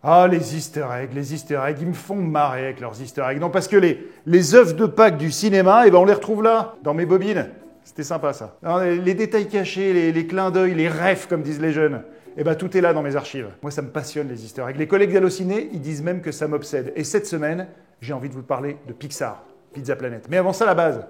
Ah, les easter eggs, ils me font marrer avec leurs easter eggs. Non, parce que les œufs de Pâques du cinéma, eh ben, on les retrouve là, dans mes bobines. C'était sympa, ça. Alors, les détails cachés, les clins d'œil, les refs, comme disent les jeunes, eh ben, tout est là dans mes archives. Moi, ça me passionne, les easter eggs. Les collègues d'Allociné, ils disent même que ça m'obsède. Et cette semaine, j'ai envie de vous parler de Pixar, Pizza Planet. Mais avant ça, la base.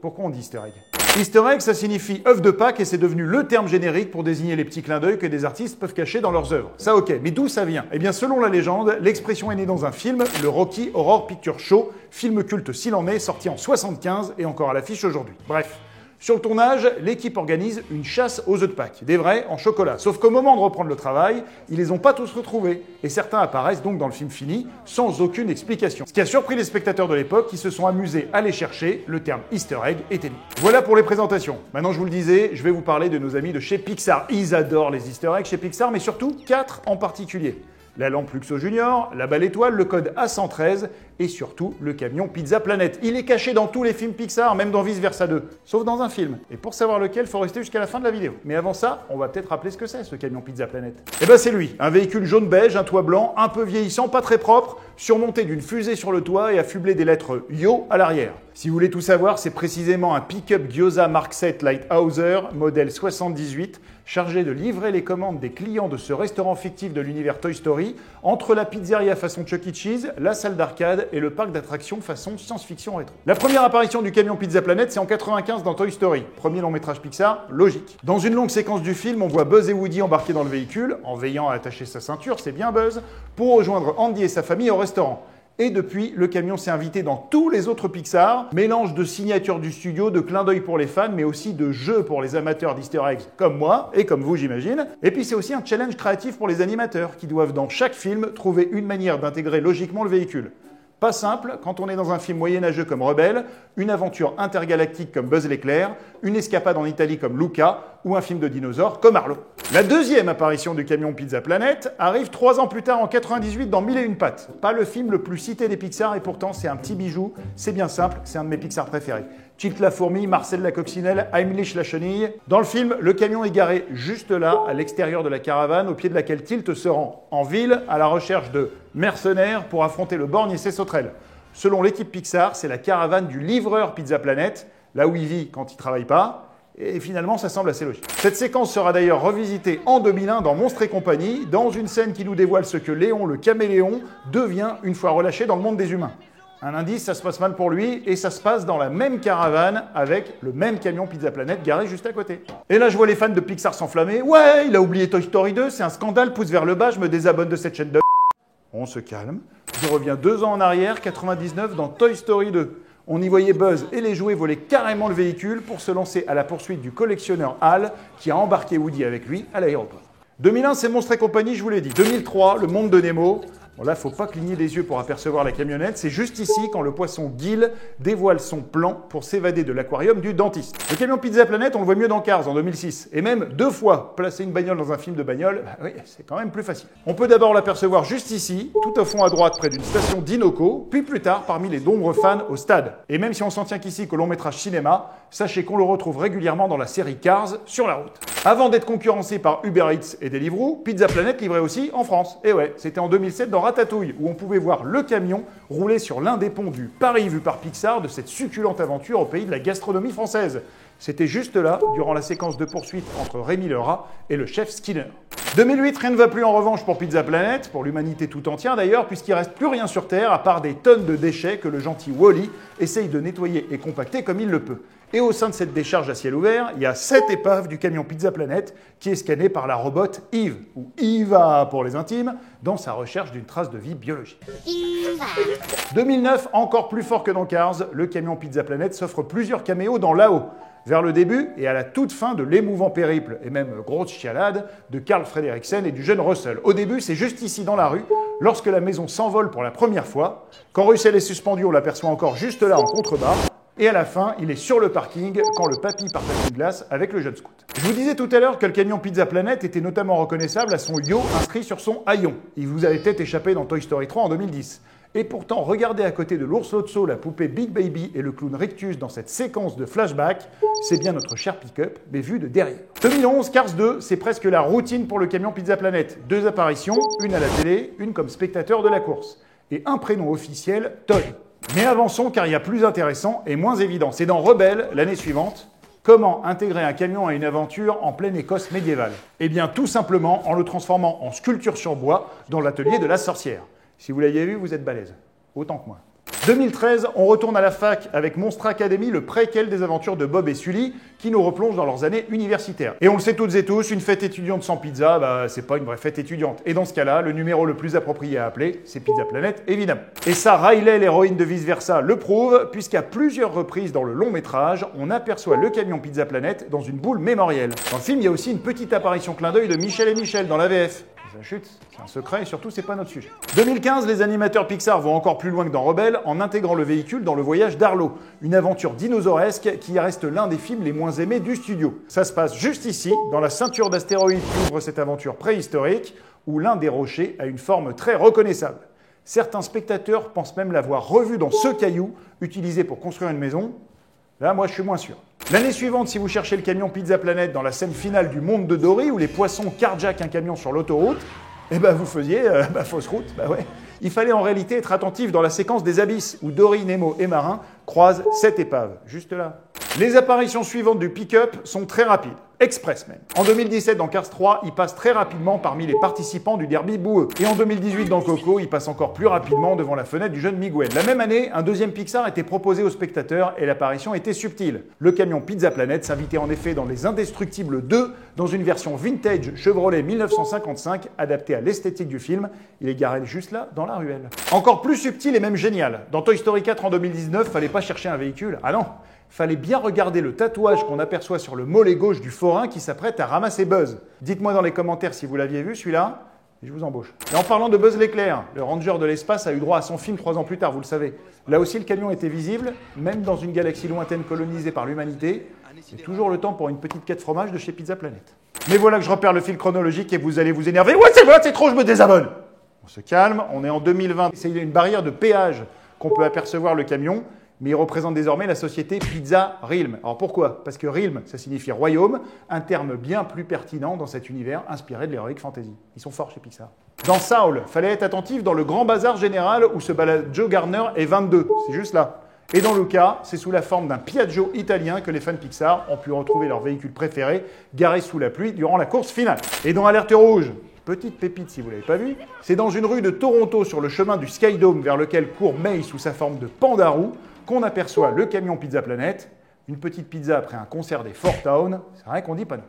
Pourquoi on dit easter egg? Easter egg, ça signifie œuf de Pâques et c'est devenu le terme générique pour désigner les petits clins d'œil que des artistes peuvent cacher dans leurs œuvres. Ça ok, mais d'où ça vient? Eh bien selon la légende, l'expression est née dans un film, le Rocky Horror Picture Show, film culte s'il en est, sorti en 75 et encore à l'affiche aujourd'hui. Bref. Sur le tournage, l'équipe organise une chasse aux œufs de Pâques, des vrais en chocolat. Sauf qu'au moment de reprendre le travail, ils les ont pas tous retrouvés. Et certains apparaissent donc dans le film fini, sans aucune explication. Ce qui a surpris les spectateurs de l'époque qui se sont amusés à les chercher, le terme easter egg était né. Voilà pour les présentations. Maintenant, je vous le disais, je vais vous parler de nos amis de chez Pixar. Ils adorent les easter eggs chez Pixar, mais surtout 4 en particulier. La lampe Luxo Junior, la balle étoile, le code A113 et surtout le camion Pizza Planet. Il est caché dans tous les films Pixar, même dans Vice Versa 2, sauf dans un film. Et pour savoir lequel, il faut rester jusqu'à la fin de la vidéo. Mais avant ça, on va peut-être rappeler ce que c'est ce camion Pizza Planet. Eh ben c'est lui, un véhicule jaune-beige, un toit blanc, un peu vieillissant, pas très propre, surmonté d'une fusée sur le toit et affublé des lettres YO à l'arrière. Si vous voulez tout savoir, c'est précisément un pick-up Gyoza Mark 7 Lighthouser, modèle 78, chargé de livrer les commandes des clients de ce restaurant fictif de l'univers Toy Story, entre la pizzeria façon Chuck E. Cheese, la salle d'arcade et le parc d'attractions façon science-fiction rétro. La première apparition du camion Pizza Planet, c'est en 95 dans Toy Story, premier long métrage Pixar, logique. Dans une longue séquence du film, on voit Buzz et Woody embarquer dans le véhicule, en veillant à attacher sa ceinture, c'est bien Buzz, pour rejoindre Andy et sa famille au restaurant. Et depuis, le camion s'est invité dans tous les autres Pixar, mélange de signatures du studio, de clins d'œil pour les fans, mais aussi de jeux pour les amateurs d'easter eggs comme moi, et comme vous j'imagine. Et puis c'est aussi un challenge créatif pour les animateurs, qui doivent dans chaque film trouver une manière d'intégrer logiquement le véhicule. Pas simple quand on est dans un film moyenâgeux comme Rebelle, une aventure intergalactique comme Buzz l'éclair, une escapade en Italie comme Luca, ou un film de dinosaures comme Arlo. La deuxième apparition du camion Pizza Planet arrive 3 ans plus tard en 98 dans Mille et une pattes. Pas le film le plus cité des Pixar et pourtant c'est un petit bijou, c'est bien simple, c'est un de mes Pixar préférés. Tilt la fourmi, Marcel la coccinelle, Heimlich la chenille. Dans le film, le camion est garé juste là, à l'extérieur de la caravane, au pied de laquelle Tilt se rend en ville à la recherche de mercenaires pour affronter le borgne et ses sauterelles. Selon l'équipe Pixar, c'est la caravane du livreur Pizza Planet, là où il vit quand il travaille pas. Et finalement, ça semble assez logique. Cette séquence sera d'ailleurs revisitée en 2001 dans Monstres et compagnie, dans une scène qui nous dévoile ce que Léon, le caméléon, devient une fois relâché dans le monde des humains. Un indice, ça se passe mal pour lui, et ça se passe dans la même caravane avec le même camion Pizza Planet garé juste à côté. Et là, je vois les fans de Pixar s'enflammer. Ouais, il a oublié Toy Story 2, c'est un scandale, pouce vers le bas, je me désabonne de cette chaîne de... On se calme. Je reviens 2 ans en arrière, 99, dans Toy Story 2. On y voyait Buzz et les jouets voler carrément le véhicule pour se lancer à la poursuite du collectionneur Hal qui a embarqué Woody avec lui à l'aéroport. 2001, c'est Monstres et compagnie, je vous l'ai dit. 2003, le monde de Nemo. Bon là, faut pas cligner des yeux pour apercevoir la camionnette. C'est juste ici quand le poisson Gil dévoile son plan pour s'évader de l'aquarium du dentiste. Le camion Pizza Planet, on le voit mieux dans Cars en 2006. Et même 2 fois, placer une bagnole dans un film de bagnole, bah oui, c'est quand même plus facile. On peut d'abord l'apercevoir juste ici, tout au fond à droite près d'une station d'Inoco, puis plus tard parmi les nombreux fans au stade. Et même si on s'en tient qu'ici qu'au long métrage cinéma, sachez qu'on le retrouve régulièrement dans la série Cars sur la route. Avant d'être concurrencé par Uber Eats et Deliveroo, Pizza Planet livrait aussi en France. Et ouais, c'était en 2007 dans Ratatouille, où on pouvait voir le camion rouler sur l'un des ponts du Paris vu par Pixar de cette succulente aventure au pays de la gastronomie française. C'était juste là, durant la séquence de poursuite entre Rémi le rat et le chef Skinner. 2008, rien ne va plus en revanche pour Pizza Planet, pour l'humanité tout entière d'ailleurs, puisqu'il reste plus rien sur Terre à part des tonnes de déchets que le gentil Wall-E essaye de nettoyer et compacter comme il le peut. Et au sein de cette décharge à ciel ouvert, il y a 7 épaves du camion Pizza Planet qui est scanné par la robot Eve, ou Eva pour les intimes, dans sa recherche d'une trace de vie biologique. 2009, encore plus fort que dans Cars, le camion Pizza Planet s'offre plusieurs caméos dans Là-haut, vers le début et à la toute fin de l'émouvant périple, et même grosse chialade, de Carl Frederiksen et du jeune Russell. Au début, c'est juste ici dans la rue, lorsque la maison s'envole pour la première fois. Quand Russell est suspendu, on l'aperçoit encore juste là en contrebas. Et à la fin, il est sur le parking quand le papy partage une glace avec le jeune scout. Je vous disais tout à l'heure que le camion Pizza Planet était notamment reconnaissable à son yo inscrit sur son haillon. Il vous avait peut-être échappé dans Toy Story 3 en 2010. Et pourtant, regardez à côté de l'ours Lotso, la poupée Big Baby et le clown Rictus dans cette séquence de flashback, c'est bien notre cher pick-up, mais vu de derrière. 2011, Cars 2, c'est presque la routine pour le camion Pizza Planet. 2 apparitions, une à la télé, une comme spectateur de la course. Et un prénom officiel, Todd. Mais avançons car il y a plus intéressant et moins évident. C'est dans Rebelle, l'année suivante. Comment intégrer un camion à une aventure en pleine Écosse médiévale? Eh bien, tout simplement en le transformant en sculpture sur bois dans l'atelier de la sorcière. Si vous l'aviez vu, vous êtes balèze. Autant que moi. 2013, on retourne à la fac avec Monstre Academy, le préquel des aventures de Bob et Sully, qui nous replonge dans leurs années universitaires. Et on le sait toutes et tous, une fête étudiante sans pizza, c'est pas une vraie fête étudiante. Et dans ce cas-là, le numéro le plus approprié à appeler, c'est Pizza Planet, évidemment. Et ça, Riley, l'héroïne de Vice Versa, le prouve, puisqu'à plusieurs reprises dans le long métrage, on aperçoit le camion Pizza Planet dans une boule mémorielle. Dans le film, il y a aussi une petite apparition clin d'œil de Michel et Michel dans la VF. Ça chute, c'est un secret et surtout c'est pas notre sujet. 2015, les animateurs Pixar vont encore plus loin que dans Rebelle en intégrant le véhicule dans le voyage d'Arlo, une aventure dinosauresque qui reste l'un des films les moins aimés du studio. Ça se passe juste ici, dans la ceinture d'astéroïdes qui ouvre cette aventure préhistorique, où l'un des rochers a une forme très reconnaissable. Certains spectateurs pensent même l'avoir revu dans ce caillou, utilisé pour construire une maison. Là, moi, je suis moins sûr. L'année suivante, si vous cherchez le camion Pizza Planet dans la scène finale du Monde de Dory, où les poissons carjackent un camion sur l'autoroute, eh ben vous faisiez fausse route, ouais. Il fallait en réalité être attentif dans la séquence des abysses, où Dory, Nemo et Marin croisent cette épave, juste là. Les apparitions suivantes du pick-up sont très rapides, express même. En 2017, dans Cars 3, il passe très rapidement parmi les participants du derby boueux. Et en 2018, dans Coco, il passe encore plus rapidement devant la fenêtre du jeune Miguel. La même année, un deuxième Pixar était proposé aux spectateurs et l'apparition était subtile. Le camion Pizza Planet s'invitait en effet dans Les Indestructibles 2, dans une version vintage Chevrolet 1955, adaptée à l'esthétique du film. Il est garé juste là, dans la ruelle. Encore plus subtil et même génial. Dans Toy Story 4 en 2019, fallait pas chercher un véhicule. Ah non! Fallait bien regarder le tatouage qu'on aperçoit sur le mollet gauche du forain qui s'apprête à ramasser Buzz. Dites-moi dans les commentaires si vous l'aviez vu celui-là, et je vous embauche. Et en parlant de Buzz l'éclair, le ranger de l'espace a eu droit à son film 3 ans plus tard, vous le savez. Là aussi le camion était visible, même dans une galaxie lointaine colonisée par l'humanité. C'est toujours le temps pour une petite quête fromage de chez Pizza Planet. Mais voilà que je repère le fil chronologique et vous allez vous énerver. Ouais, c'est trop, je me désabonne. On se calme, on est en 2020. C'est une barrière de péage qu'on peut apercevoir le camion. Mais il représente désormais la société Pizza Realm. Alors pourquoi? Parce que Realm, ça signifie royaume, un terme bien plus pertinent dans cet univers inspiré de l'heroic fantasy. Ils sont forts chez Pixar. Dans Saul, fallait être attentif dans le grand bazar général où se balade Joe Gardner et 22. C'est juste là. Et dans Luca, c'est sous la forme d'un Piaggio italien que les fans Pixar ont pu retrouver leur véhicule préféré, garé sous la pluie durant la course finale. Et dans Alerte Rouge, petite pépite si vous ne l'avez pas vu, c'est dans une rue de Toronto sur le chemin du Skydome vers lequel court May sous sa forme de pandarou, qu'on aperçoit le camion Pizza Planet, une petite pizza après un concert des Four Towns, c'est vrai qu'on dit pas non.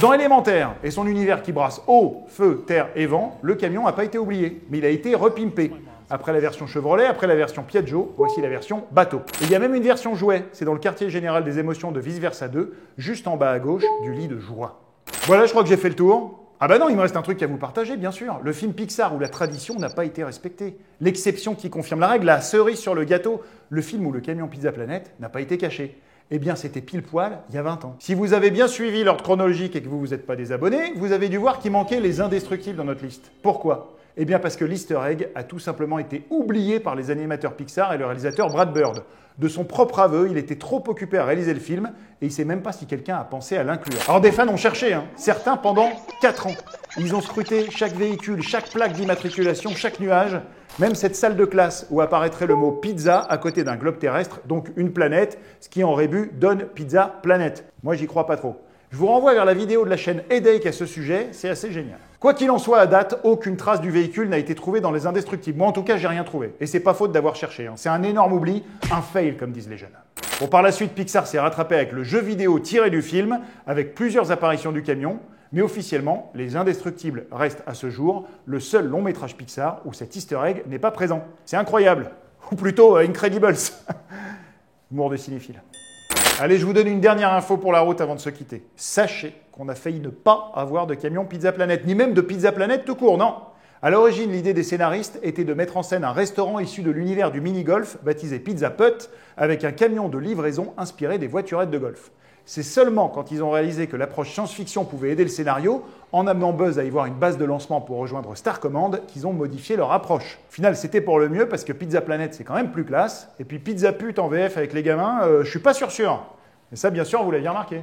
Dans Élémentaire et son univers qui brasse eau, feu, terre et vent, le camion n'a pas été oublié, mais il a été repimpé. Après la version Chevrolet, après la version Piaggio, voici la version bateau. Et il y a même une version jouet, c'est dans le quartier général des émotions de Vice Versa 2, juste en bas à gauche du lit de joie. Voilà, je crois que j'ai fait le tour. Ah bah non, il me reste un truc à vous partager, bien sûr. Le film Pixar où la tradition n'a pas été respectée. L'exception qui confirme la règle, la cerise sur le gâteau. Le film où le camion Pizza Planet n'a pas été caché. Eh bien, c'était pile poil il y a 20 ans. Si vous avez bien suivi l'ordre chronologique et que vous vous êtes pas désabonné, vous avez dû voir qu'il manquait les indestructibles dans notre liste. Pourquoi? Eh bien parce que l'easter egg a tout simplement été oublié par les animateurs Pixar et le réalisateur Brad Bird. De son propre aveu, il était trop occupé à réaliser le film et il ne sait même pas si quelqu'un a pensé à l'inclure. Alors des fans ont cherché, certains pendant 4 ans. Ils ont scruté chaque véhicule, chaque plaque d'immatriculation, chaque nuage, même cette salle de classe où apparaîtrait le mot pizza à côté d'un globe terrestre, donc une planète, ce qui en rébut donne Pizza Planet. Moi j'y crois pas trop. Je vous renvoie vers la vidéo de la chaîne Headache à ce sujet, c'est assez génial. Quoi qu'il en soit, à date, aucune trace du véhicule n'a été trouvée dans les indestructibles. Moi, en tout cas, j'ai rien trouvé. Et c'est pas faute d'avoir cherché. C'est un énorme oubli, un fail, comme disent les jeunes. Bon, par la suite, Pixar s'est rattrapé avec le jeu vidéo tiré du film, avec plusieurs apparitions du camion. Mais officiellement, les Indestructibles restent à ce jour le seul long métrage Pixar où cet easter egg n'est pas présent. C'est incroyable. Ou plutôt Incredibles. Humour de cinéphile. Allez, je vous donne une dernière info pour la route avant de se quitter. Sachez qu'on a failli ne pas avoir de camion Pizza Planet, ni même de Pizza Planet tout court, non. À l'origine, l'idée des scénaristes était de mettre en scène un restaurant issu de l'univers du mini-golf, baptisé Pizza Putt, avec un camion de livraison inspiré des voiturettes de golf. C'est seulement quand ils ont réalisé que l'approche science-fiction pouvait aider le scénario, en amenant Buzz à y voir une base de lancement pour rejoindre Star Command, qu'ils ont modifié leur approche. Au final, c'était pour le mieux parce que Pizza Planet, c'est quand même plus classe. Et puis Pizza Pute en VF avec les gamins, je suis pas sûr. Mais ça, bien sûr, vous l'aviez remarqué.